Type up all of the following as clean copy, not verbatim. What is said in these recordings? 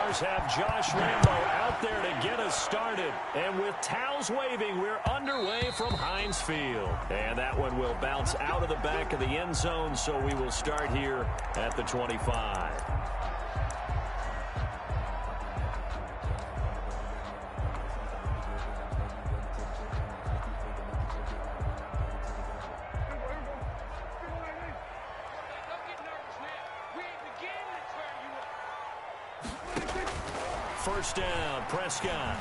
Jaguars have Josh Lambo out there to get us started. And with towels waving, we're underway from Heinz Field. And that one will bounce out of the back of the end zone, so we will start here at the 25. First down, Prescott.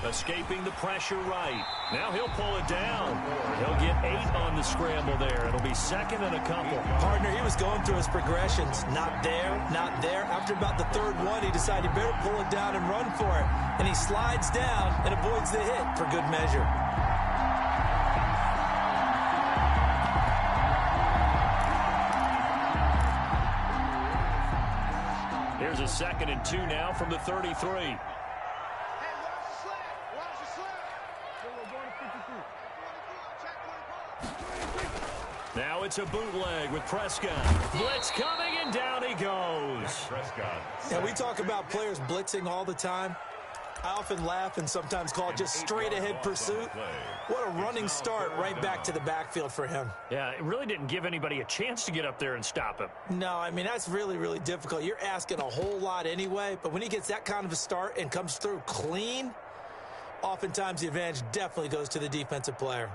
Escaping the pressure right. Now he'll pull it down. He'll get 8 on the scramble there. It'll be second and a couple. Partner, he was going through his progressions. Not there, not there. After about the third one, he decided he better pull it down and run for it. And he slides down and avoids the hit for good measure. Here's a second and 2 now from the 33. Now it's a bootleg with Prescott. Blitz coming, and down he goes. Prescott. Now, we talk about players blitzing all the time. I often laugh and sometimes call it just straight-ahead pursuit. What a running start right back to the backfield for him. Yeah, it really didn't give anybody a chance to get up there and stop him. No, I mean, that's really, really difficult. You're asking a whole lot anyway, but when he gets that kind of a start and comes through clean, oftentimes the advantage definitely goes to the defensive player.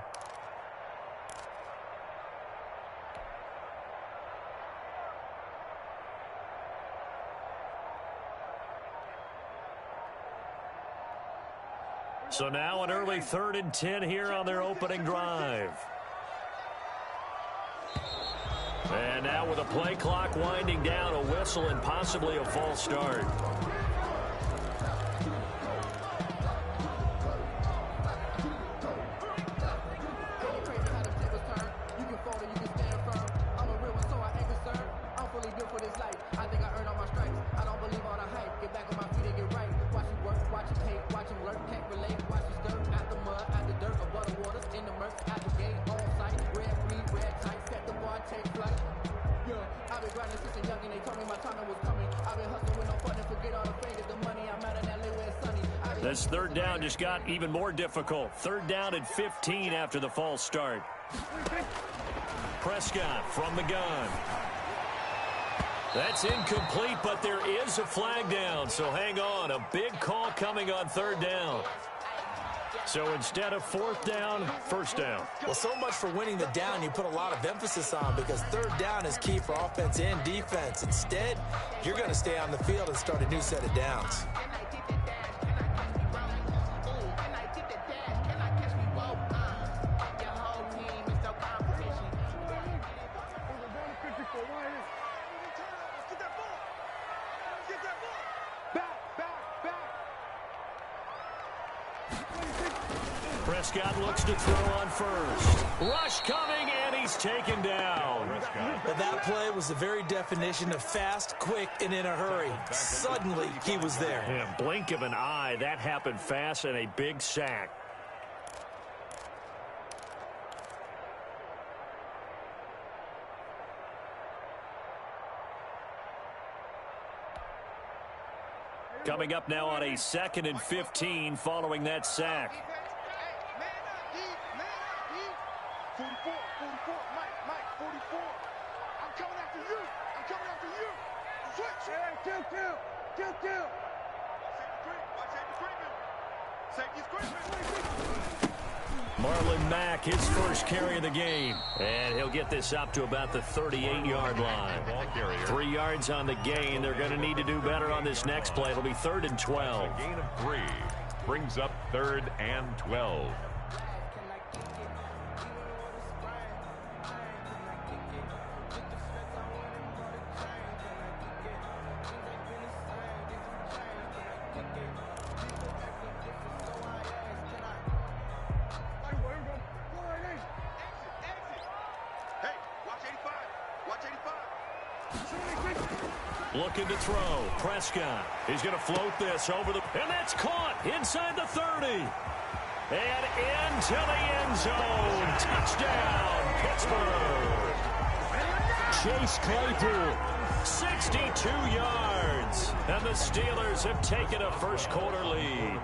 So now an early 3rd and 10 here on their opening drive. And now with a play clock winding down, a whistle and possibly a false start. This third down just got even more difficult. 3rd down and 15 after the false start. Prescott from the gun. That's incomplete, but there is a flag down, so hang on. A big call coming on 3rd down. So instead of 4th down, 1st down. Well, so much for winning the down you put a lot of emphasis on, because 3rd down is key for offense and defense. Instead, you're going to stay on the field and start a new set of downs. Prescott looks to throw on first. Rush coming, and he's taken down. Well, that play was the very definition of fast, quick, and in a hurry. Suddenly, he was there. Yeah, blink of an eye. That happened fast, and a big sack. Coming up now on a 2nd and 15 following that sack. 44, Mike, 44. I'm coming after you. Switch. Kill. Watch safety screen. Marlon Mack, his first carry of the game. And he'll get this up to about the 38-yard line. 3 yards on the gain. They're going to need to do better on this next play. It'll be 3rd and 12. A gain of 3 brings up 3rd and 12. Looking to throw. Prescott. He's going to float this over the... And that's caught inside the 30. And into the end zone. Touchdown, Pittsburgh. Chase Claypool 2 yards. And the Steelers have taken a first-quarter lead.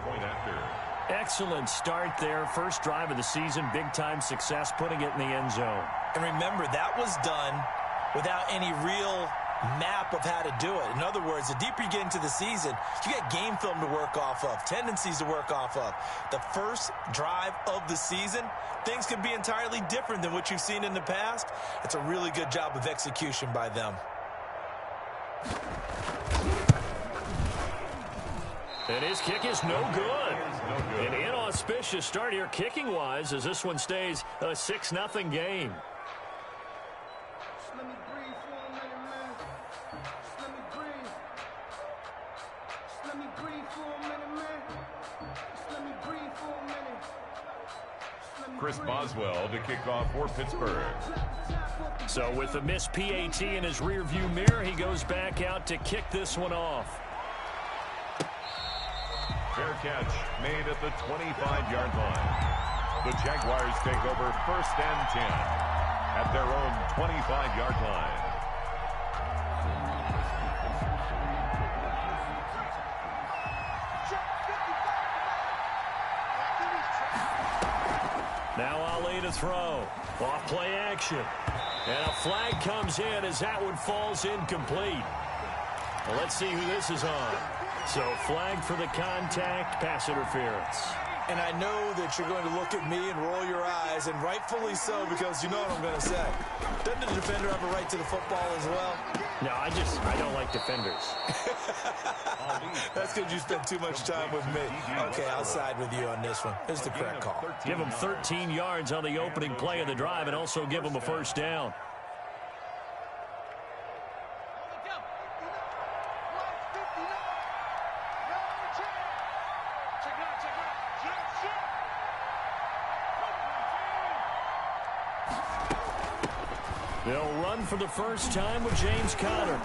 Excellent start there. First drive of the season. Big-time success, putting it in the end zone. And remember, that was done without any real map of how to do it. In other words, the deeper you get into the season, you get game film to work off of, tendencies to work off of. The first drive of the season, things can be entirely different than what you've seen in the past. It's a really good job of execution by them. And his kick is no good. An inauspicious start here kicking-wise as this one stays a 6-0 game. Chris Boswell to kick off for Pittsburgh. So with the missed PAT in his rearview mirror, he goes back out to kick this one off. Fair catch made at the 25-yard line. The Jaguars take over 1st and 10 at their own 25-yard line. Now Ali to throw. Off play action. And a flag comes in as that one falls incomplete. Well, let's see who this is on. So flag for the contact, pass interference. And I know that you're going to look at me and roll your eyes, and rightfully so, because you know what I'm going to say. Doesn't the defender have a right to the football as well? No, I don't like defenders. That's because you spent too much time with me. Okay, I'll side with you on this one. This is the correct call. Give him 13 yards on the opening play of the drive and also give him a first down. They'll run for the first time with James Conner.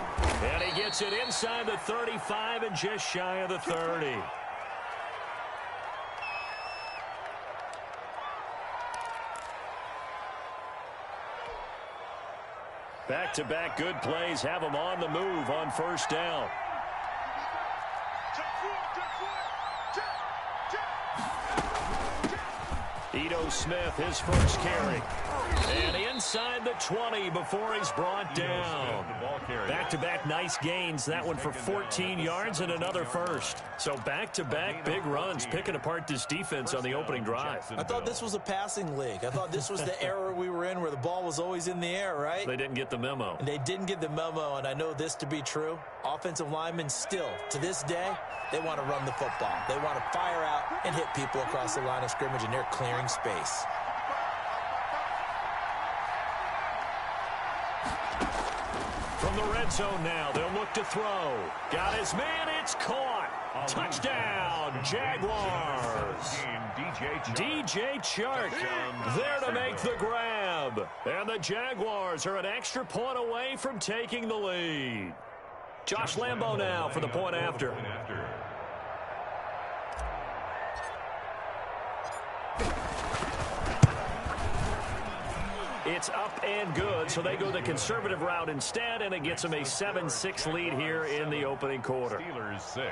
And he gets it inside the 35 and just shy of the 30. Back-to-back good plays have him on the move on first down. Ito Smith, his first carry. And inside the 20 before he's brought down. Back-to-back nice gains. That one for 14 yards and another first. So back-to-back big runs, picking apart this defense on the opening drive. I thought this was a passing league. I thought this was the era we were in where the ball was always in the air, right? They didn't get the memo. And they didn't get the memo, and I know this to be true. Offensive linemen still, to this day, they want to run the football. They want to fire out and hit people across the line of scrimmage, and they're clearing space. From the red zone now, they'll look to throw. Got his man, it's caught. Touchdown, Jaguars. DJ Chark there to make the grab. And the Jaguars are an extra point away from taking the lead. Josh Lambo now for the point after. It's up and good, so they go the conservative route instead, and it gets them a 7-6 lead here in the opening quarter. Steelers 6.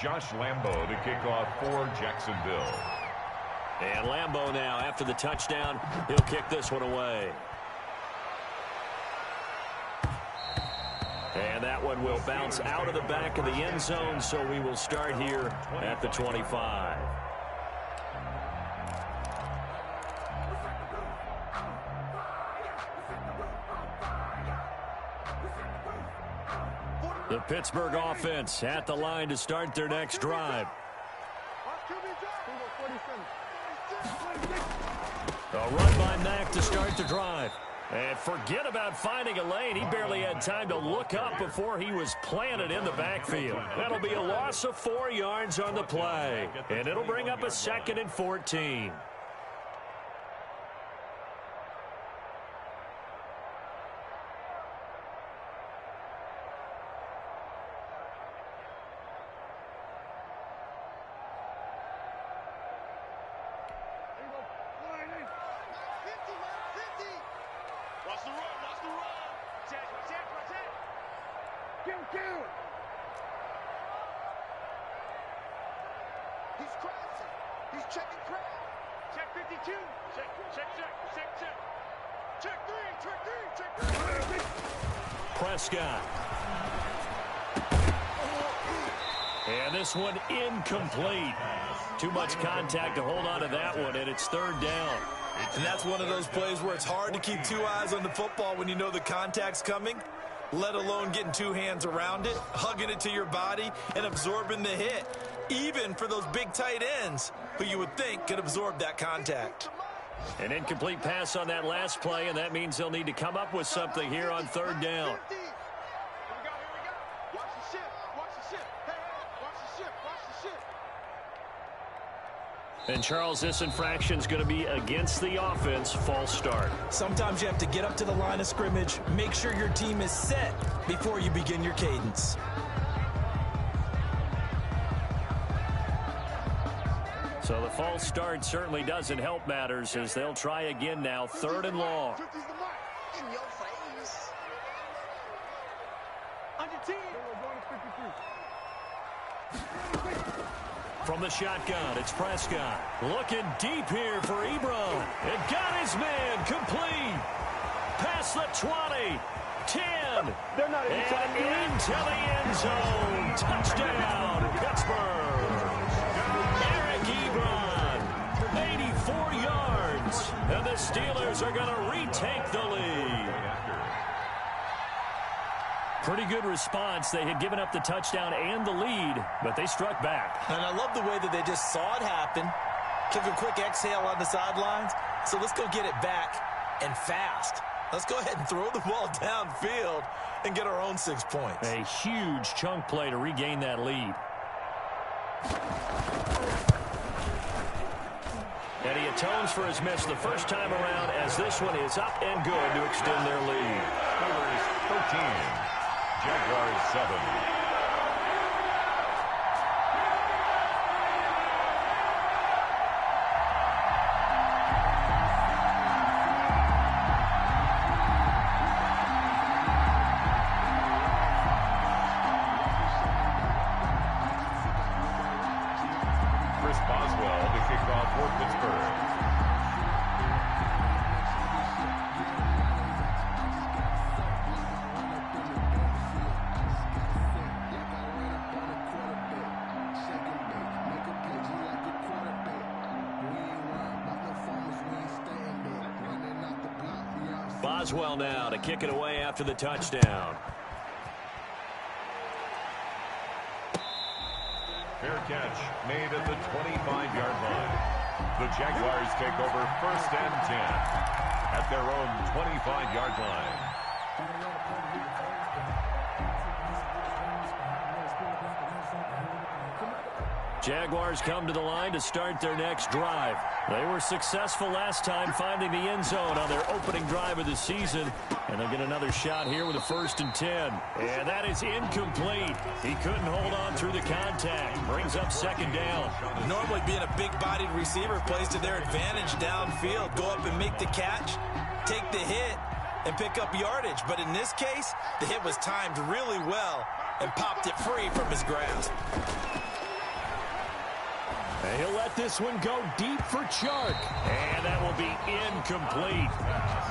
Josh Lambo to kick off for Jacksonville. And Lambo now, after the touchdown, he'll kick this one away. And that one will bounce out of the back of the end zone, so we will start here at the 25. The Pittsburgh offense at the line to start their next drive. A run by Mack to start the drive. And forget about finding a lane. He barely had time to look up before he was planted in the backfield. That'll be a loss of 4 yards on the play. And it'll bring up a 2nd and 14. He's crossing. He's checking crowd. Check 52. Check. Check three. Prescott. And this one incomplete. Too much contact to hold on to that one, and it's third down. And that's one of those plays where it's hard to keep two eyes on the football when you know the contact's coming, let alone getting two hands around it, hugging it to your body, and absorbing the hit, even for those big tight ends who you would think could absorb that contact. An incomplete pass on that last play, and that means they'll need to come up with something here on third down. Here we go. Watch the ship. Hey, watch the ship. And, Charles, this infraction's going to be against the offense. False start. Sometimes you have to get up to the line of scrimmage, make sure your team is set before you begin your cadence. So the false start certainly doesn't help matters as they'll try again now, third and long. 50's the mark. In your face. On your team. From the shotgun, it's Prescott. Looking deep here for Ebron. It got his man complete. Past the 20, 10, and into the end zone. Touchdown, Pittsburgh. Eric Ebron, 84 yards. And the Steelers are going to retake the lead. Pretty good response. They had given up the touchdown and the lead, but they struck back. And I love the way that they just saw it happen, took a quick exhale on the sidelines. So let's go get it back and fast. Let's go ahead and throw the ball downfield and get our own 6 points. A huge chunk play to regain that lead. And he atones for his miss the first time around as this one is up and good to extend their lead. Steelers 13. Jaguars 7. Chris Boswell to kick off for Pittsburgh. Boswell now to kick it away after the touchdown. Fair catch made at the 25-yard line. The Jaguars take over first and 10 at their own 25-yard line. Jaguars come to the line to start their next drive. They were successful last time finding the end zone on their opening drive of the season. And they'll get another shot here with a 1st and 10. And that is incomplete. He couldn't hold on through the contact. Brings up 2nd down. Normally being a big-bodied receiver plays to their advantage downfield. Go up and make the catch, take the hit, and pick up yardage. But in this case, the hit was timed really well and popped it free from his grasp. And he'll let this one go deep for Chark. And that will be incomplete.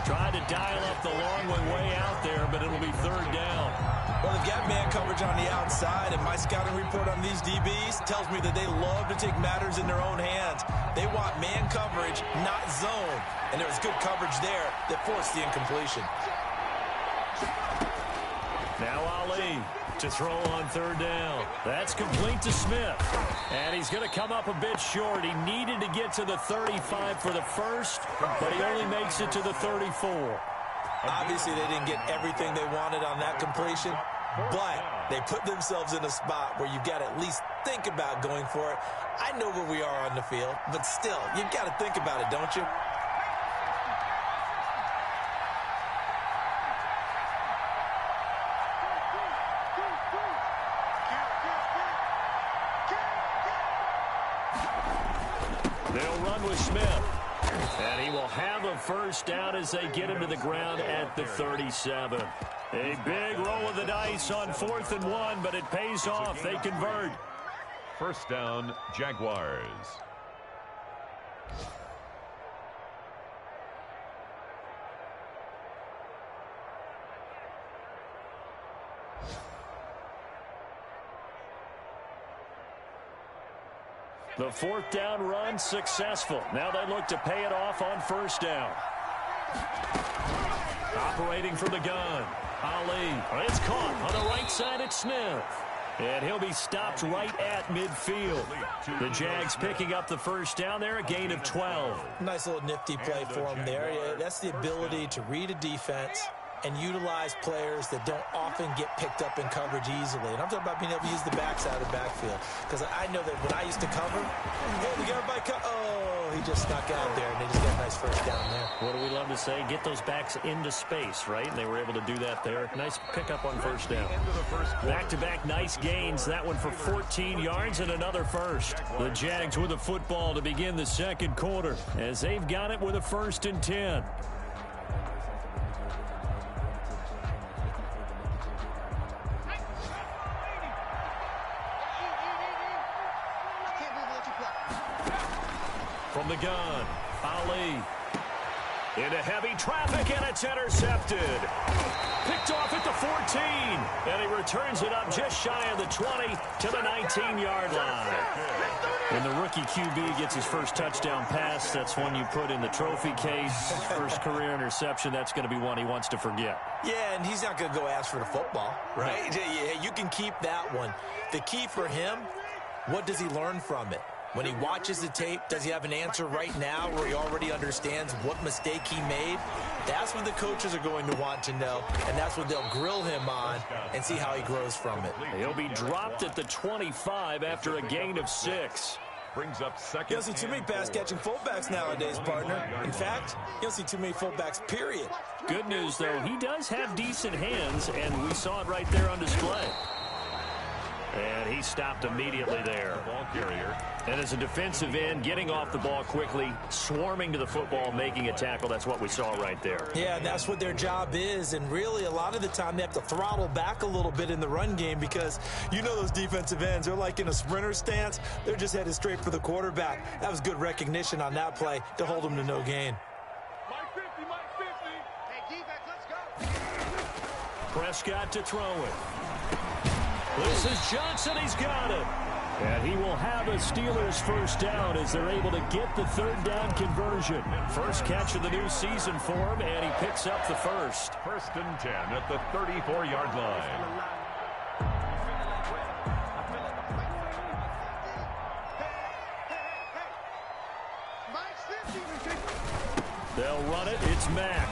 Tried to dial up the long one way out there, but it'll be 3rd down. Well, they've got man coverage on the outside, and my scouting report on these DBs tells me that they love to take matters in their own hands. They want man coverage, not zone. And there was good coverage there that forced the incompletion. Now Ali to throw on 3rd down. That's complete to Smith. And he's going to come up a bit short. He needed to get to the 35 for the first, but he only makes it to the 34. Obviously, they didn't get everything they wanted on that completion, but they put themselves in a spot where you've got to at least think about going for it. I know where we are on the field, but still, you've got to think about it, don't you? They'll run with Smith. And he will have a 1st down as they get him to the ground at the 37. A big roll of the dice on 4th and 1, but it pays off. They convert. First down, Jaguars. The 4th down run successful. Now they look to pay it off on 1st down. Operating from the gun. Ali. It's caught on the right side at Smith. And he'll be stopped right at midfield. The Jags picking up the 1st down there, a gain of 12. Nice little nifty play for him there. Yeah, that's the ability to read a defense and utilize players that don't often get picked up in coverage easily. And I'm talking about being able to use the backside of the backfield. Because I know that when I used to cover, hey, we got everybody he just snuck out there, and they just got a nice 1st down there. What do we love to say? Get those backs into space, right? And they were able to do that there. Nice pickup on 1st down. Back-to-back nice gains. That one for 14 yards and another first. The Jags with a football to begin the 2nd quarter as they've got it with a 1st and 10. From the gun, Ali. Into heavy traffic, and it's intercepted. Picked off at the 14, and he returns it up just shy of the 20 to the 19-yard line. When the rookie QB gets his first touchdown pass, that's one you put in the trophy case. First career interception, that's going to be one he wants to forget. Yeah, and he's not going to go ask for the football, right? Yeah, you can keep that one. The key for him, what does he learn from it? When he watches the tape, does he have an answer right now where he already understands what mistake he made? That's what the coaches are going to want to know, and that's what they'll grill him on and see how he grows from it. He'll be dropped at the 25 after a gain of 6. Brings up 2nd. You don't see too many pass-catching fullbacks nowadays, partner. In fact, you don't see too many fullbacks, period. Good news, though, he does have decent hands, and we saw it right there on display. And he stopped immediately there. Ball carrier. And as a defensive end, getting off the ball quickly, swarming to the football, making a tackle, that's what we saw right there. Yeah, and that's what their job is. And really, a lot of the time, they have to throttle back a little bit in the run game because you know those defensive ends, they're like in a sprinter stance. They're just headed straight for the quarterback. That was good recognition on that play to hold them to no gain. Mike 50, Mike 50. Hey, defense, let's go. Prescott to throw it. This is Johnson. He's got it. And he will have a Steelers 1st down as they're able to get the 3rd down conversion. First catch of the new season for him, and he picks up the 1st. 1st and 10 at the 34-yard line. They'll run it. It's Mack.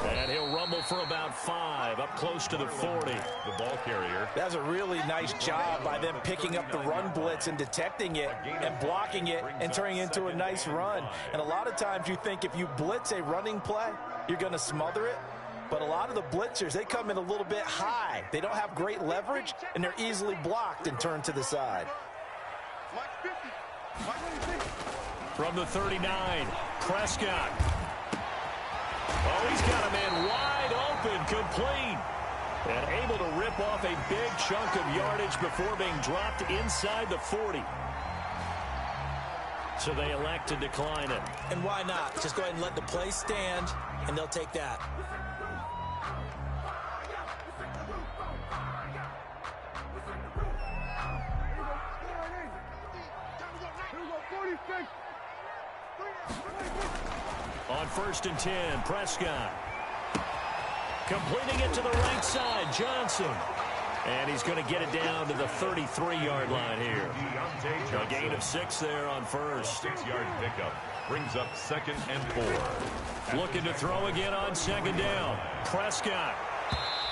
And he'll rumble for about 5, up close to the 40. The ball carrier. That's a really nice job by them picking up the run blitz and detecting it and blocking it and turning it into a nice run. And a lot of times you think if you blitz a running play, you're going to smother it. But a lot of the blitzers, they come in a little bit high. They don't have great leverage, and they're easily blocked and turned to the side. From the 39, Prescott. Oh, he's got a man wide open, complete. And able to rip off a big chunk of yardage before being dropped inside the 40. So they elect to decline it. And why not? Just go ahead and let the play stand, and they'll take that. On 1st and 10, Prescott. Completing it to the right side, Johnson. And he's going to get it down to the 33-yard line here. A gain of 6 there on 1st. 6-yard pickup brings up 2nd and 4. Looking to throw again on 2nd down. Prescott.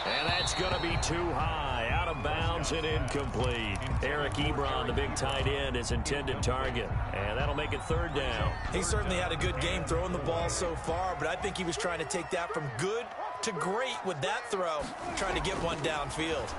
And that's going to be too high. Out of bounds and incomplete. Eric Ebron, the big tight end, his intended target. And that'll make it 3rd down. He certainly had a good game throwing the ball so far, but I think he was trying to take that from good to great with that throw, trying to get one downfield.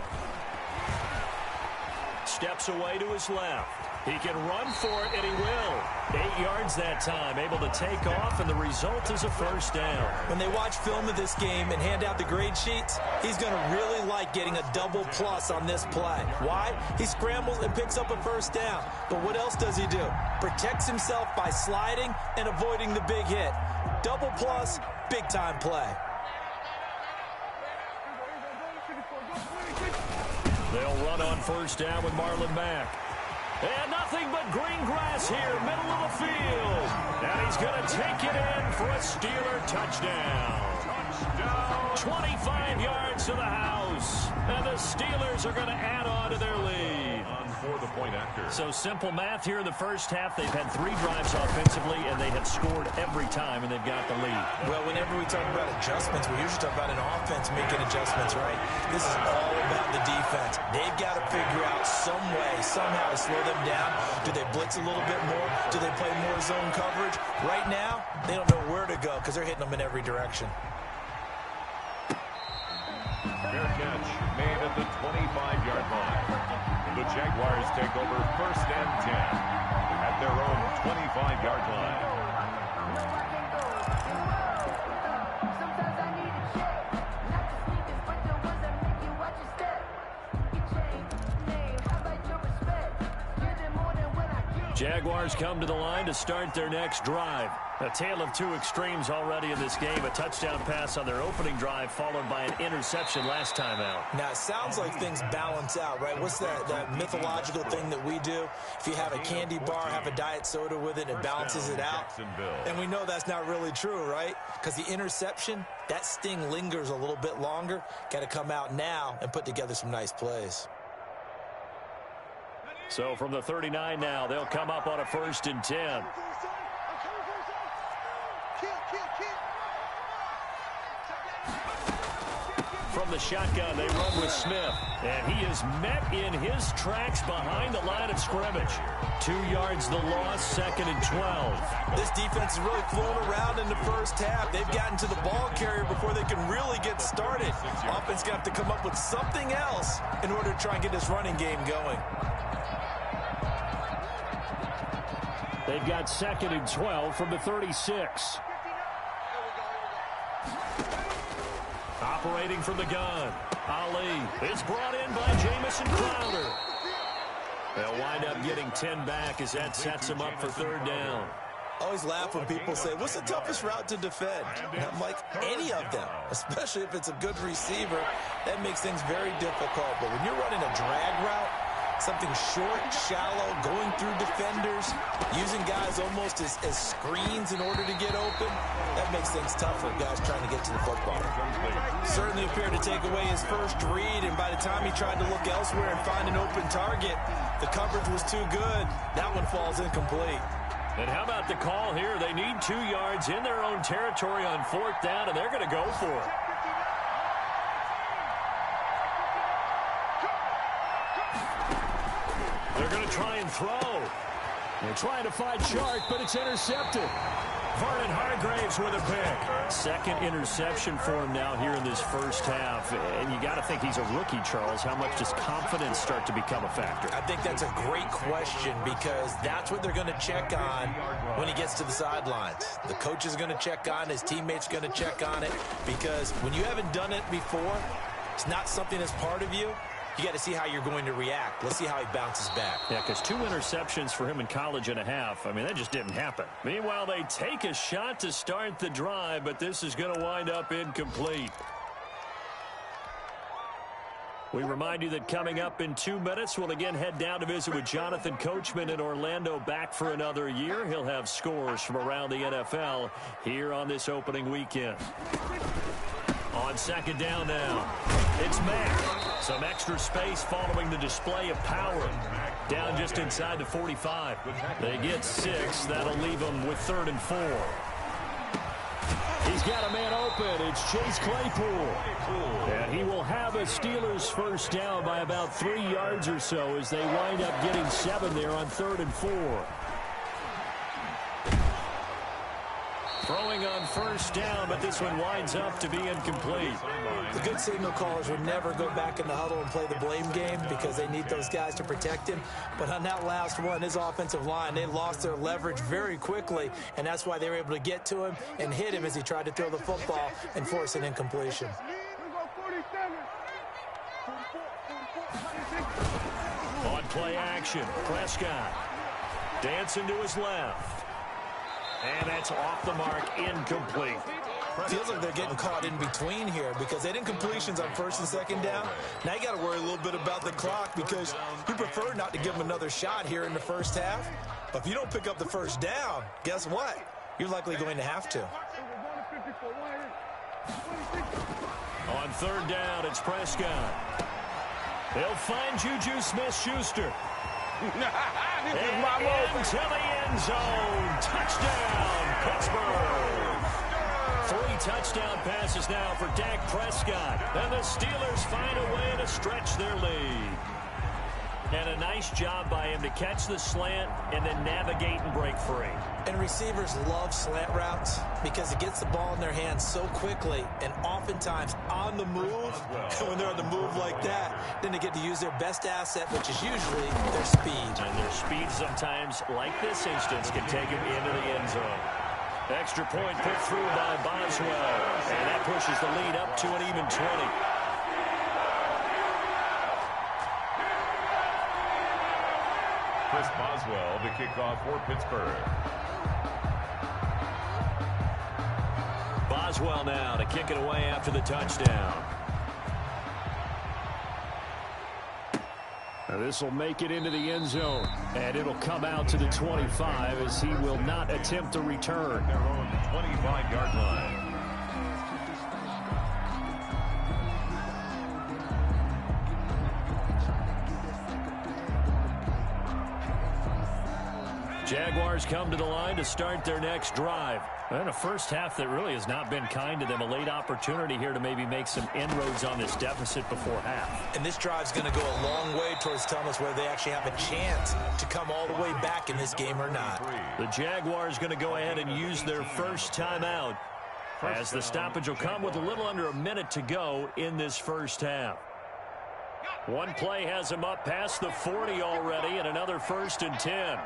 Steps away to his left. He can run for it, and he will. 8 yards that time, able to take off, and the result is a first down. When they watch film of this game and hand out the grade sheets, he's going to really like getting a double plus on this play. Why? He scrambles and picks up a first down. But what else does he do? Protects himself by sliding and avoiding the big hit. Double plus, big-time play. They'll run on first down with Marlon Mack. And nothing but green grass here, middle of the field. And he's going to take it in for a Steeler touchdown. 25 yards to the house. And the Steelers are going to add on to their lead. For the point after. So simple math here in the first half. They've had 3 drives offensively, and they have scored every time, and they've got the lead. Well, whenever we talk about adjustments, we usually talk about an offense making adjustments, right? This is all about the defense. They've got to figure out some way, somehow to slow them down. Do they blitz a little bit more? Do they play more zone coverage? Right now, they don't know where to go because they're hitting them in every direction. Fair catch made at the 25-yard line. The Jaguars take over first and 10 at their own 25-yard line. Jaguars come to the line to start their next drive. A tale of 2 extremes already in this game. A touchdown pass on their opening drive, followed by an interception last time out. Now, it sounds like things balance out, right? What's that mythological thing that we do? If you have a candy bar, have a diet soda with it, it balances it out. And we know that's not really true, right? Because the interception, that sting lingers a little bit longer. Got to come out now and put together some nice plays. So from the 39 now, they'll come up on a first and 10. From the shotgun, they run with Smith. And he is met in his tracks behind the line of scrimmage. 2 yards the loss, 2nd and 12. This defense is really flown around in the first half. They've gotten to the ball carrier before they can really get started. Offense got to come up with something else in order to try and get this running game going. They've got 2nd and 12 from the 36. Operating from the gun, Ali. It's brought in by Jamison Crowder. They'll wind up getting 10 back as that sets them up for 3rd down. I always laugh when people say, what's the toughest route to defend? And I'm like, any of them, especially if it's a good receiver. That makes things very difficult. But when you're running a drag route, something short, shallow, going through defenders, using guys almost as screens in order to get open, that makes things tough for guys trying to get to the football. Certainly appeared to take away his first read, and by the time he tried to look elsewhere and find an open target, the coverage was too good. That one falls incomplete. And how about the call here? They need 2 yards in their own territory on 4th down, and they're going to go for it. They're going to try and throw. They're trying to find Chark, but it's intercepted. Vernon Hargraves with a pick. 2nd interception for him now here in this first half. And you got to think he's a rookie, Charles. How much does confidence start to become a factor? I think that's a great question because that's what they're going to check on when he gets to the sidelines. The coach is going to check on, his teammates going to check on it because when you haven't done it before, it's not something that's part of you. You got to see how you're going to react. Let's see how he bounces back. Yeah, because 2 interceptions for him in college and a half. I mean, that just didn't happen. Meanwhile, they take a shot to start the drive, but this is going to wind up incomplete. We remind you that coming up in 2 minutes, we'll again head down to visit with Jonathan Coachman in Orlando, back for another year. He'll have scores from around the NFL here on this opening weekend. On 2nd down now, it's Mack. Some extra space following the display of power. Down just inside the 45. They get 6. That'll leave them with 3rd and 4. He's got a man open. It's Chase Claypool. And he will have a Steelers first down by about 3 yards or so as they wind up getting 7 there on 3rd and 4. Throwing on first down, but this one winds up to be incomplete. The good signal callers would never go back in the huddle and play the blame game because they need those guys to protect him. But on that last one, his offensive line, they lost their leverage very quickly, and that's why they were able to get to him and hit him as he tried to throw the football and force an incompletion. On play action, Prescott dancing to his left. And that's off the mark, incomplete. Feels like they're getting caught in between here because they didn't completions on first and second down. Now you got to worry a little bit about the clock because you prefer not to give them another shot here in the first half. But if you don't pick up the first down, guess what? You're likely going to have to. On third down, it's Prescott. They'll find Juju Smith-Schuster. And into the end zone. Touchdown, Pittsburgh. 3 touchdown passes now for Dak Prescott. And the Steelers find a way to stretch their lead. And a nice job by him to catch the slant and then navigate and break free. And receivers love slant routes because it gets the ball in their hands so quickly and oftentimes on the move. And when they're on the move like that, then they get to use their best asset, which is usually their speed. And their speed sometimes, like this instance, can take them into the end zone. Extra point put through by Boswell. And that pushes the lead up to an even 20. Chris Boswell, the kickoff for Pittsburgh. Boswell now to kick it away after the touchdown. Now this will make it into the end zone, and it'll come out to the 25 as he will not attempt to return. Their own 25-yard line. Jaguars come to the line to start their next drive. And a first half that really has not been kind to them. A late opportunity here to maybe make some inroads on this deficit before half. And this drive's going to go a long way towards telling us whether they actually have a chance to come all the way back in this game or not. The Jaguars going to go ahead and use their first timeout as the stoppage will come with a little under a minute to go in this first half. One play has him up past the 40 already, and another 1st and 10.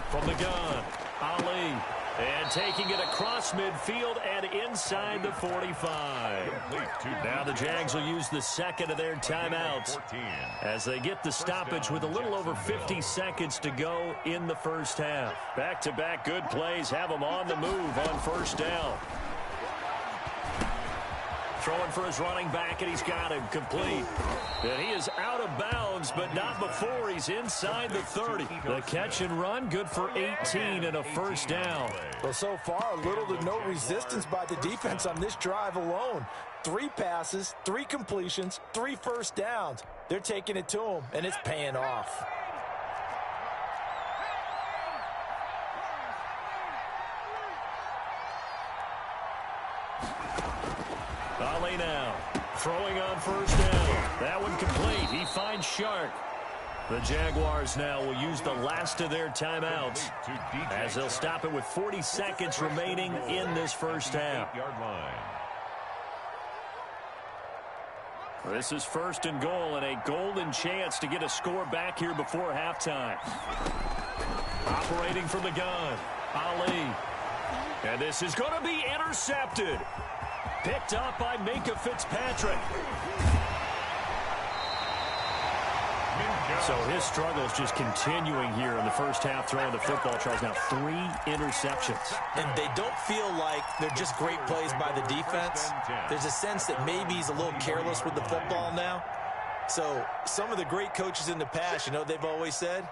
From the gun, Ali. And taking it across midfield and inside the 45. Now the Jags will use the second of their timeouts as they get the stoppage with a little over 50 seconds to go in the first half. Back-to-back good plays have them on the move on first down. Throwing for his running back, and he's got him complete. And he is out of bounds, but not before he's inside the 30. The catch and run, good for 18 and a first down. Well, so far, little to no resistance by the defense on this drive alone. 3 passes, 3 completions, 3 first downs. They're taking it to him, and it's paying off. Ali now throwing on first down. That one complete. He finds Shark. The Jaguars now will use the last of their timeouts as they'll stop it with 40 seconds remaining in this first half. This is 1st and goal and a golden chance to get a score back here before halftime. Operating from the gun, Ali. And this is going to be intercepted. Picked up by Minka Fitzpatrick. So his struggles just continuing here in the first half throwing the football. Charles, now 3 interceptions. And they don't feel like they're just great plays by the defense. There's a sense that maybe he's a little careless with the football now. So some of the great coaches in the past, you know, they've always said,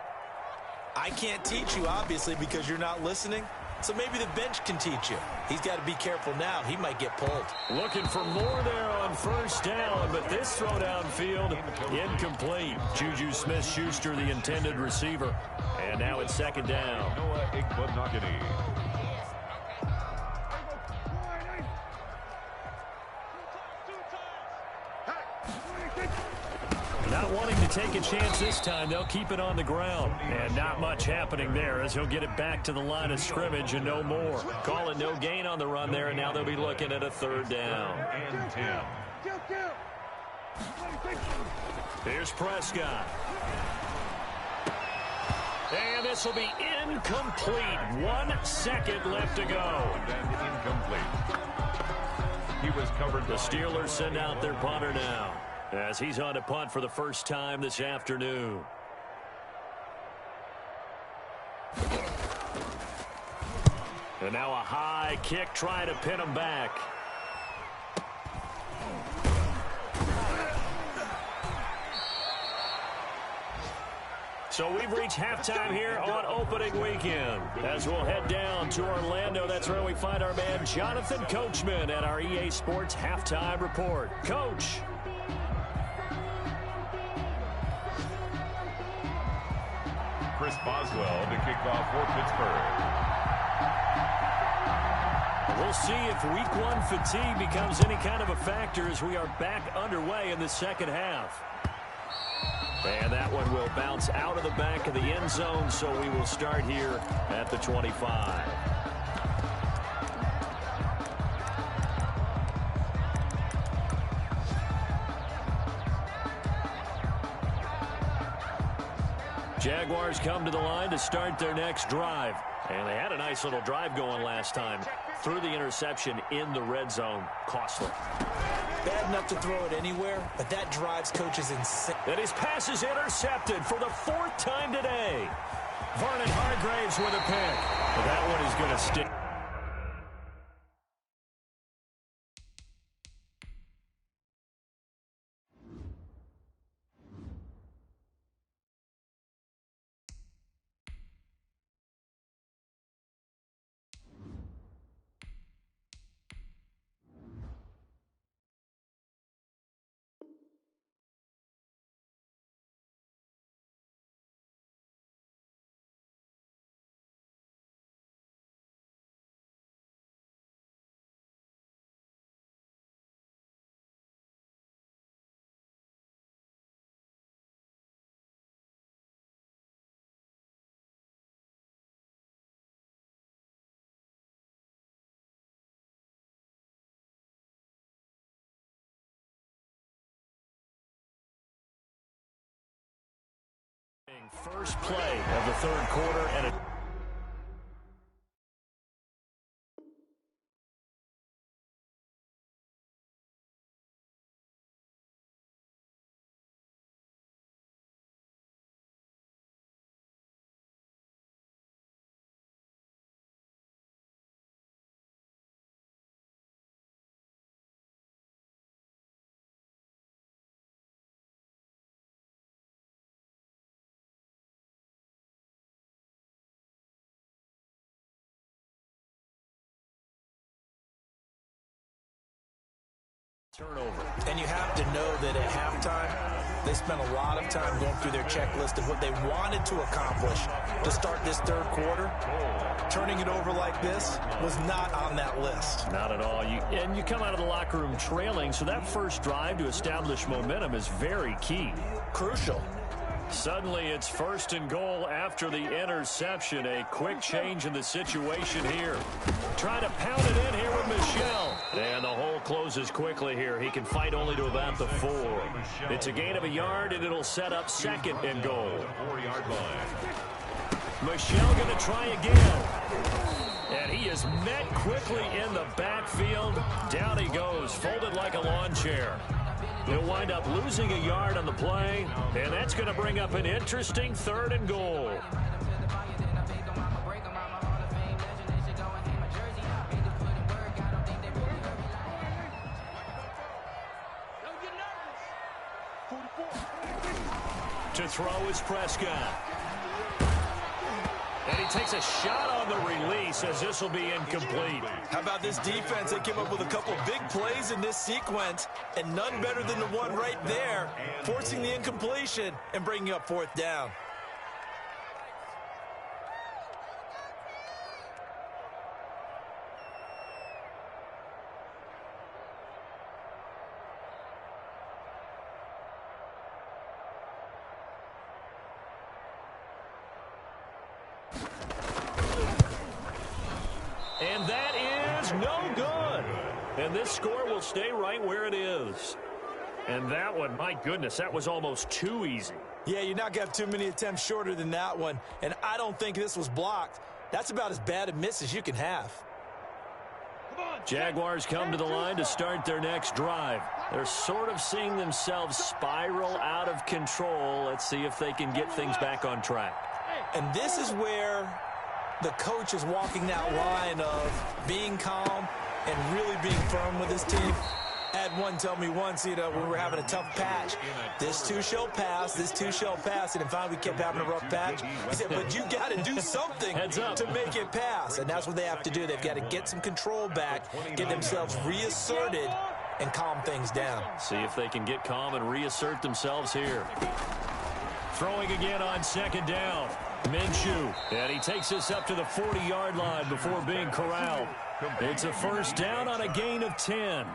I can't teach you, obviously, because you're not listening. So maybe the bench can teach you. He's got to be careful now. He might get pulled. Looking for more there on first down, but this throw downfield incomplete. Juju Smith-Schuster, the intended receiver. And now it's 2nd down. Not wanting to take a chance this time, they'll keep it on the ground. And not much happening there as he'll get it back to the line of scrimmage and no more. Call it no gain on the run there, and now they'll be looking at a 3rd down. And 10. Here's Prescott. And this will be incomplete. 1 second left to go. And incomplete. He was covered. The Steelers send out their punter now as he's on to punt for the first time this afternoon. And now a high kick trying to pin him back. So we've reached halftime here on opening weekend. As we'll head down to Orlando, that's where we find our man Jonathan Coachman at our EA Sports Halftime Report. Coach. Chris Boswell to kick off for Pittsburgh. We'll see if Week 1 fatigue becomes any kind of a factor as we are back underway in the second half. And that one will bounce out of the back of the end zone, so we will start here at the 25. Jaguars come to the line to start their next drive. And they had a nice little drive going last time. Threw the interception in the red zone. Costly. Bad enough to throw it anywhere, but that drives coaches insane. And his pass is intercepted for the 4th time today. Vernon Hargreaves with a pick. But that one is going to stick. First play of the 3rd quarter and a turnover. And you have to know that at halftime, they spent a lot of time going through their checklist of what they wanted to accomplish to start this 3rd quarter. Turning it over like this was not on that list. Not at all. And you come out of the locker room trailing, so that first drive to establish momentum is very key. Crucial. Suddenly, it's 1st and goal after the interception. A quick change in the situation here. Trying to pound it in here with Michel. And the hole closes quickly here. He can fight only to about the 4. It's a gain of a yard, and it'll set up 2nd and goal. 4-yard line. Michel going to try again. And he is met quickly in the backfield. Down he goes, folded like a lawn chair. He'll wind up losing a yard on the play, and that's going to bring up an interesting 3rd and goal. To throw is Prescott. And he takes a shot on the release as this will be incomplete. How about this defense? They came up with a couple big plays in this sequence, and none better than the one right there, forcing the incompletion and bringing up 4th down. And that is no good. And this score will stay right where it is. And that one, my goodness, that was almost too easy. Yeah, you're not going to have too many attempts shorter than that one. And I don't think this was blocked. That's about as bad a miss as you can have. Jaguars come to the line to start their next drive. They're sort of seeing themselves spiral out of control. Let's see if they can get things back on track. And this is where the coach is walking that line of being calm and really being firm with his team. I had one tell me once, when we were having a tough patch, this too shall pass, this too shall pass, and finally we kept having a rough patch. He said, but you got to do something to make it pass, and that's what they have to do. They've got to get some control back, get themselves reasserted, and calm things down. See if they can get calm and reassert themselves here. Throwing again on second down. Minshew, and he takes us up to the 40-yard line before being corralled. It's a first down on a gain of 10.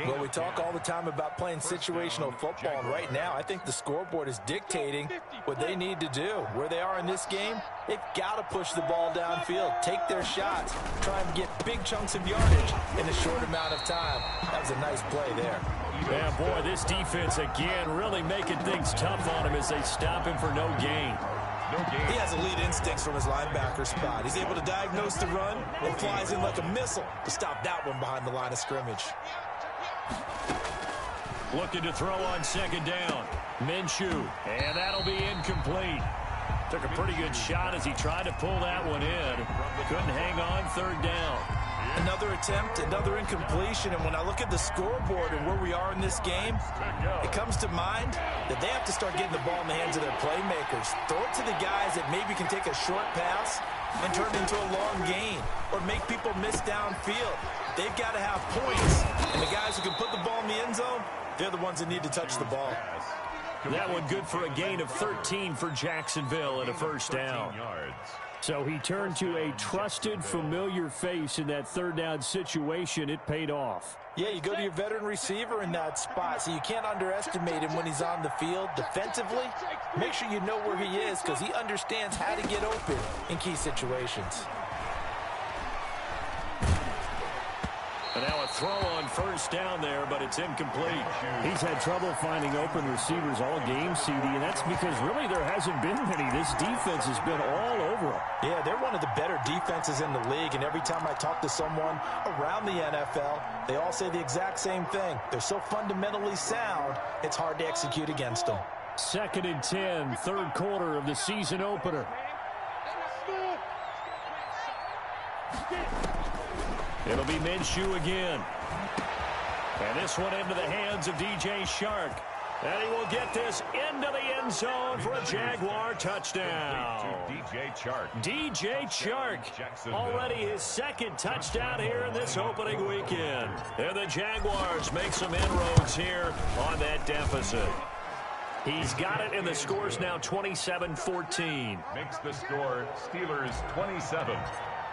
Well, we talk all the time about playing situational football, and right now I think the scoreboard is dictating what they need to do. Where they are in this game, they've got to push the ball downfield, take their shots, try and get big chunks of yardage in a short amount of time. That was a nice play there. Yeah, boy, this defense again really making things tough on him as they stop him for no gain. He has elite instincts from his linebacker spot. He's able to diagnose the run and flies in like a missile to stop that one behind the line of scrimmage. Looking to throw on second down. Minshew, and that'll be incomplete. Took a pretty good shot as he tried to pull that one in. Couldn't hang on third down. Another attempt, another incompletion, and when I look at the scoreboard and where we are in this game, it comes to mind that they have to start getting the ball in the hands of their playmakers. Throw it to the guys that maybe can take a short pass and turn it into a long gain or make people miss downfield. They've got to have points, and the guys who can put the ball in the end zone, they're the ones that need to touch the ball. That one good for a gain of 13 for Jacksonville and a first down. So he turned to a trusted, familiar face in that third down situation. It paid off. Yeah, you go to your veteran receiver in that spot, so you can't underestimate him when he's on the field. Defensively, make sure you know where he is because he understands how to get open in key situations. And now a throw on first down there, but it's incomplete. He's had trouble finding open receivers all game, CD, and that's because really there hasn't been many. This defense has been all over him. Yeah, they're one of the better defenses in the league, and every time I talk to someone around the NFL, they all say the exact same thing. They're so fundamentally sound, it's hard to execute against them. 2nd and 10, third quarter of the season opener. It'll be Minshew again. And this one into the hands of DJ Shark. And he will get this into the end zone for a Jaguar touchdown. DJ Chark. DJ Chark, already his second touchdown here in this opening weekend. And the Jaguars make some inroads here on that deficit. He's got it, and the score's now 27-14. Makes the score Steelers 27,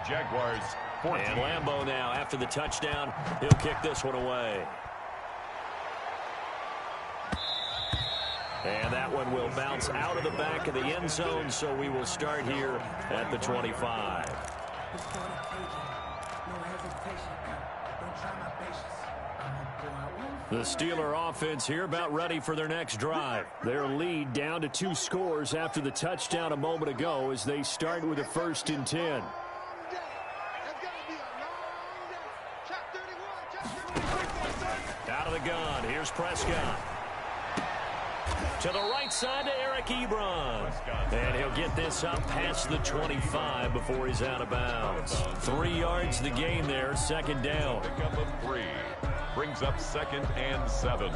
Jaguars 14. And Lambeau now, after the touchdown, he'll kick this one away. And that one will bounce out of the back of the end zone, so we will start here at the 25. The Steeler offense here about ready for their next drive. Their lead down to 2 scores after the touchdown a moment ago as they start with a 1st and 10. Out of the gun, here's Prescott. To the right side to Eric Ebron. And he'll get this up past the 25 before he's out of bounds. 3 yards the gain there, 2nd down. Pickup of 3. Brings up 2nd and 7.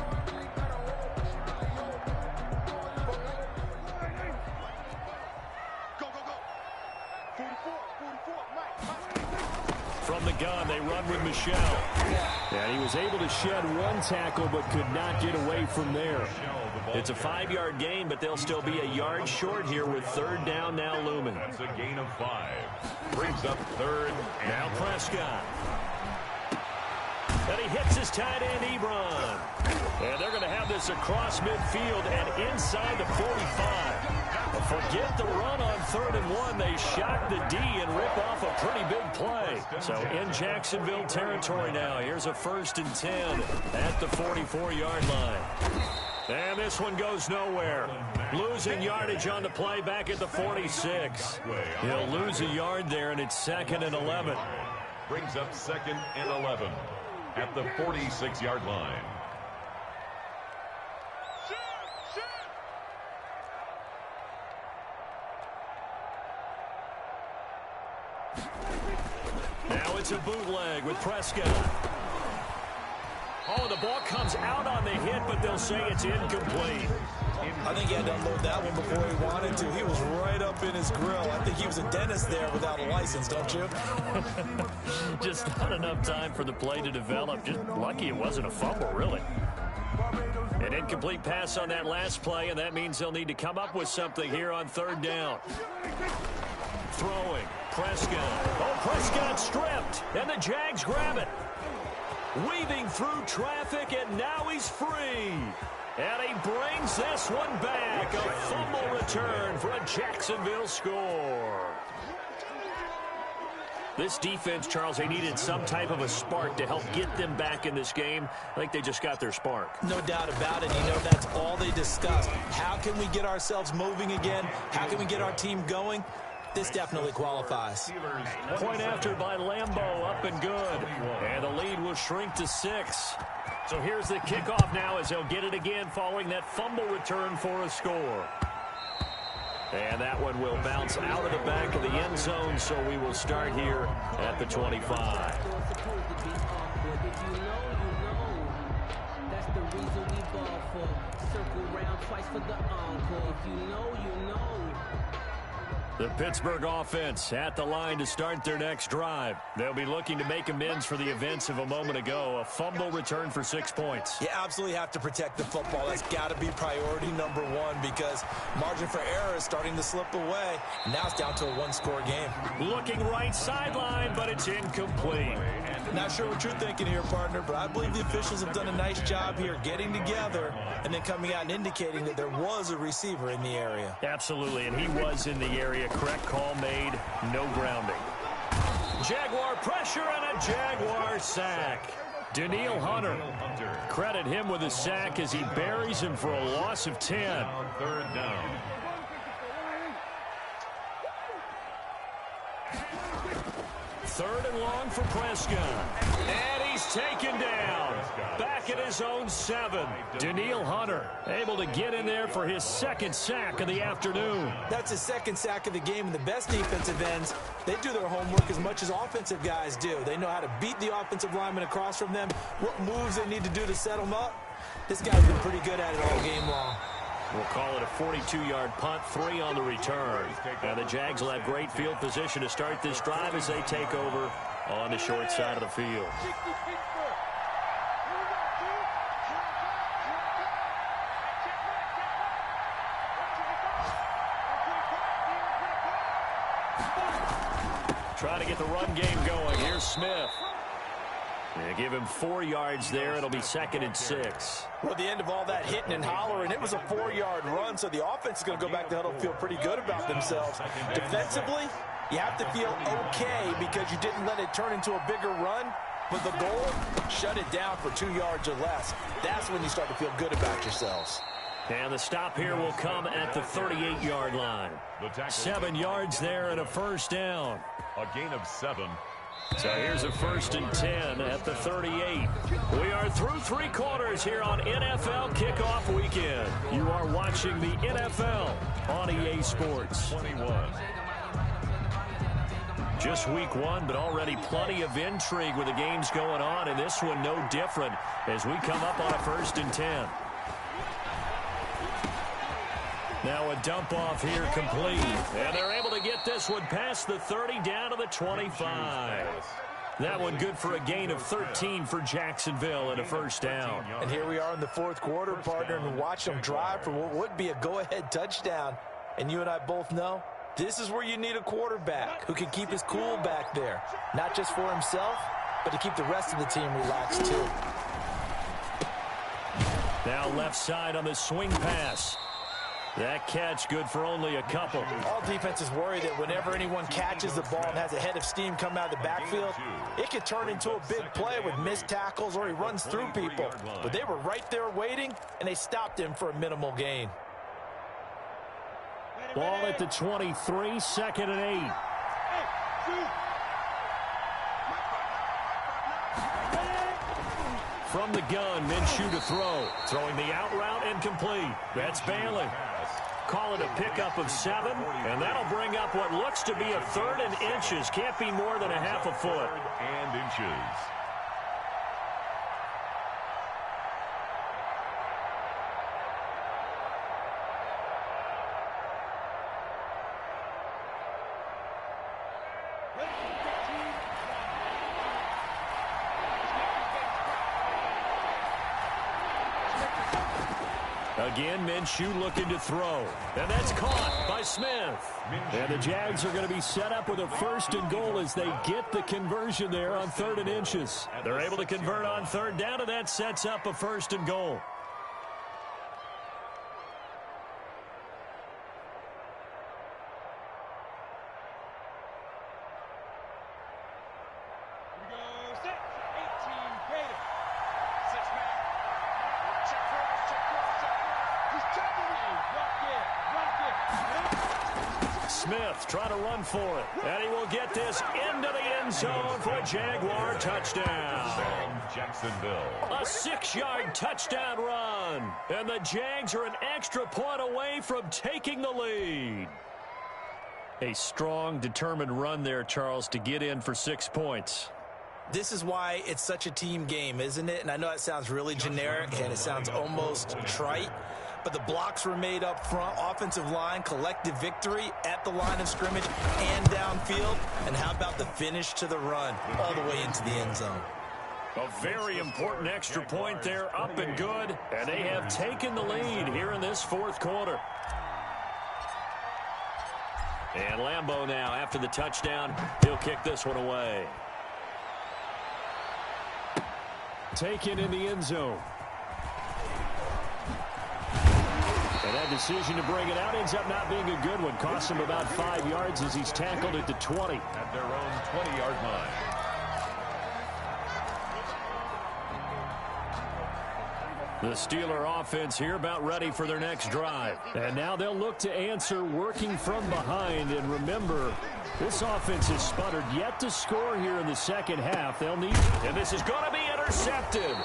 From the gun, they run with Michelle. And he was able to shed 1 tackle but could not get away from there. It's a 5-yard gain, but they'll still be a yard short here with 3rd down now looming. That's a gain of 5. Brings up 3rd and now Prescott. And he hits his tight end, Ebron. And they're going to have this across midfield and inside the 45. Forget the run on 3rd and 1. They shock the D and rip off a pretty big play. So in Jacksonville territory now. Here's a 1st and 10 at the 44-yard line. And this one goes nowhere. Losing yardage on the play back at the 46. He'll lose a yard there, and it's 2nd and 11. Brings up 2nd and 11 at the 46-yard line. Now it's a bootleg with Prescott. Oh, the ball comes out on the hit, but they'll say it's incomplete. I think he had to unload that one before he wanted to. He was right up in his grill. I think he was a dentist there without a license, don't you? Just not enough time for the play to develop. Just lucky it wasn't a fumble, really. An incomplete pass on that last play, and that means they'll need to come up with something here on 3rd down. Throwing. Prescott. Oh, Prescott stripped, and the Jags grab it. Weaving through traffic, and now he's free. And he brings this one back. A fumble return for a Jacksonville score. This defense, Charles, they needed some type of a spark to help get them back in this game. I think they just got their spark. No doubt about it. You know, that's all they discussed. How can we get ourselves moving again? How can we get our team going? This definitely qualifies. Point after by Lambeau, up and good. And the lead will shrink to 6. So here's the kickoff now as they'll get it again following that fumble return for a score. And that one will bounce out of the back of the end zone, so we will start here at the 25. That's the reason we ball for. Circle round twice for the encore. If you know, you know. The Pittsburgh offense at the line to start their next drive. They'll be looking to make amends for the events of a moment ago. A fumble return for 6 points. You absolutely have to protect the football. That's got to be priority number 1 because margin for error is starting to slip away. Now it's down to a 1-score game. Looking right sideline, but it's incomplete. Not sure what you're thinking here, partner, but I believe the officials have done a nice job here getting together and then coming out and indicating that there was a receiver in the area. Absolutely, and he was in the area. Correct call made, no grounding. Jaguar pressure and a Jaguar sack. Danielle Hunter. Credit him with a sack as he buries him for a loss of 10. 3rd down. Third and long for Prescott. And he's taken down. Back at his own 7. Danielle Hunter able to get in there for his 2nd sack of the afternoon. That's his 2nd sack of the game, and the best defensive ends, they do their homework as much as offensive guys do. They know how to beat the offensive lineman across from them, what moves they need to do to set them up. This guy's been pretty good at it all game long. We'll call it a 42-yard punt, 3 on the return. Now the Jags will have great field position to start this drive as they take over on the short side of the field. Trying to get the run game going. Here's Smith. They give him 4 yards there. It'll be 2nd and 6. Well, the end of all that hitting and hollering, it was a 4-yard run, so the offense is going to go back to huddle, feel pretty good about themselves. Defensively, you have to feel okay because you didn't let it turn into a bigger run. But the goal, shut it down for 2 yards or less. That's when you start to feel good about yourselves. And the stop here will come at the 38-yard line. 7 yards there and a 1st down. A gain of 7. So here's a 1st and 10 at the 38. We are through 3 quarters here on NFL Kickoff Weekend. You are watching the NFL on EA Sports. 21. Just week 1, but already plenty of intrigue with the games going on, and this one no different as we come up on a 1st and 10. Now a dump off here complete. And they're able to get this one past the 30 down to the 25. That one good for a gain of 13 for Jacksonville and a 1st down. And here we are in the 4th quarter, partner, and watch them drive for what would be a go-ahead touchdown. And you and I both know this is where you need a quarterback who can keep his cool back there. Not just for himself, but to keep the rest of the team relaxed too. Now left side on the swing pass. That catch good for only a couple. All defenses worry that whenever anyone catches the ball and has a head of steam come out of the backfield, it could turn into a big play with missed tackles or he runs through people. But they were right there waiting, and they stopped him for a minimal gain. Ball at the 23, 2nd and 8. From the gun, Minshew to throw. Throwing the out route incomplete. That's Bailey. Call it a pickup of 7, and that'll bring up what looks to be a 3rd and inches. Can't be more than a half a foot. 3rd and inches. Again, Minshew looking to throw. And that's caught by Smith. And the Jags are going to be set up with a 1st and goal as they get the conversion there on 3rd and inches. They're able to convert on 3rd down, and that sets up a 1st and goal. Smith trying to run for it. And he will get this into the end zone for a Jaguar touchdown. Jacksonville. A 6-yard touchdown run. And the Jags are an extra point away from taking the lead. A strong, determined run there, Charles, to get in for 6 points. This is why it's such a team game, isn't it? And I know it sounds really generic and it sounds almost trite, but the blocks were made up front, offensive line, collective victory at the line of scrimmage and downfield. And how about the finish to the run all the way into the end zone? A very important extra point there, up and good. And they have taken the lead here in this 4th quarter. And Lambeau now, after the touchdown, he'll kick this one away. Taken in the end zone. And that decision to bring it out ends up not being a good one. Costs him about 5 yards as he's tackled at the 20. At their own 20-yard line. The Steeler offense here about ready for their next drive. And now they'll look to answer working from behind. And remember, this offense has sputtered yet to score here in the second half. They'll need, and this is going to be intercepted.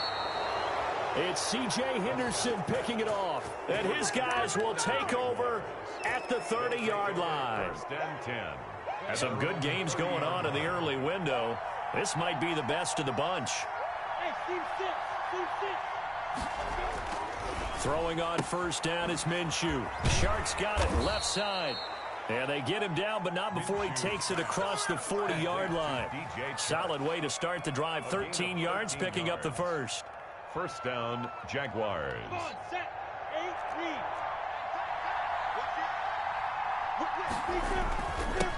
It's C.J. Henderson picking it off. And his guys will take over at the 30-yard line. 1st and 10. Some good games going on in the early window. This might be the best of the bunch. Throwing on 1st down is Minshew. Sharks got it left side. And they get him down, but not before he takes it across the 40-yard line. Solid way to start the drive. 13 yards, picking up the 1st. 1st down, Jaguars.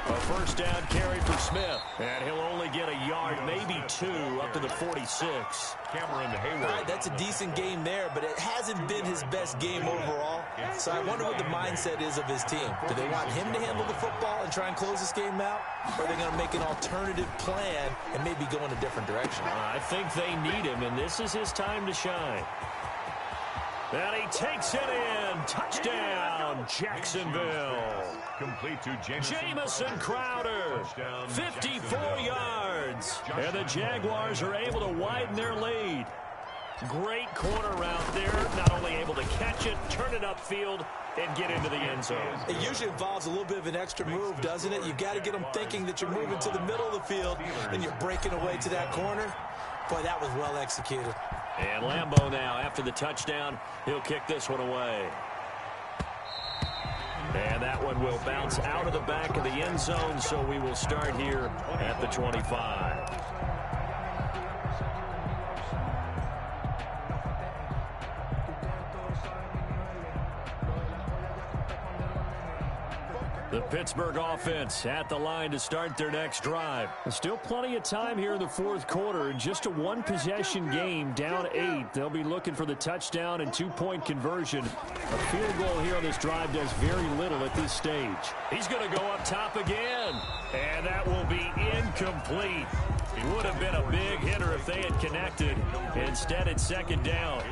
A 1st down carry for Smith. And he'll only get a yard, maybe 2, up to the 46. Cameron Hayward. All right, that's a decent game there, but it hasn't been his best game overall. So I wonder what the mindset is of his team. Do they want him to handle the football and try and close this game out? Or are they going to make an alternative plan and maybe go in a different direction? I think they need him, and this is his time to shine. And he takes it in. Touchdown, Jacksonville. Complete to Jamison Crowder. 54 yards. And the Jaguars are able to widen their lead. Great corner route there. Not only able to catch it, turn it upfield, and get into the end zone. It usually involves a little bit of an extra move, doesn't it? You've got to get them thinking that you're moving to the middle of the field and you're breaking away to that corner. Boy, that was well executed. And Lambeau now, after the touchdown, he'll kick this one away. And that one will bounce out of the back of the end zone, so we will start here at the 25. The Pittsburgh offense at the line to start their next drive. There's still plenty of time here in the fourth quarter. Just a one-possession game, down 8. They'll be looking for the touchdown and two-point conversion. A field goal here on this drive does very little at this stage. He's going to go up top again, and that will be incomplete. He would have been a big hitter if they had connected. Instead, it's second down.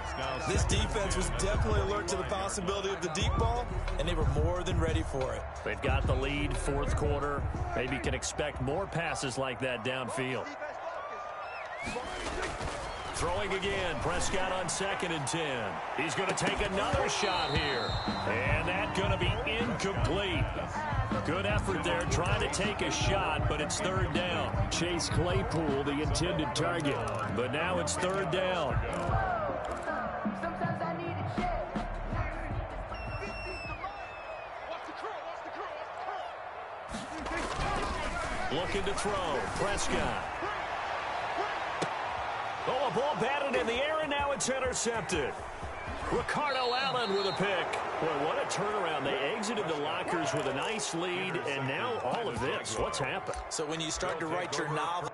This defense was definitely alert to the possibility of the deep ball, and they were more than ready for it. They've got the lead, fourth quarter. Maybe can expect more passes like that downfield. Throwing again, Prescott on 2nd and 10. He's going to take another shot here. And that's going to be incomplete. Good effort there trying to take a shot, but it's third down. Chase Claypool, the intended target. But now it's third down. Looking to throw. Prescott. Oh, a ball batted in the air, and now it's intercepted. Ricardo Allen with a pick. Boy, what a turnaround. They exited the lockers with a nice lead, and now all of this. What's happened? So when you start to write your novel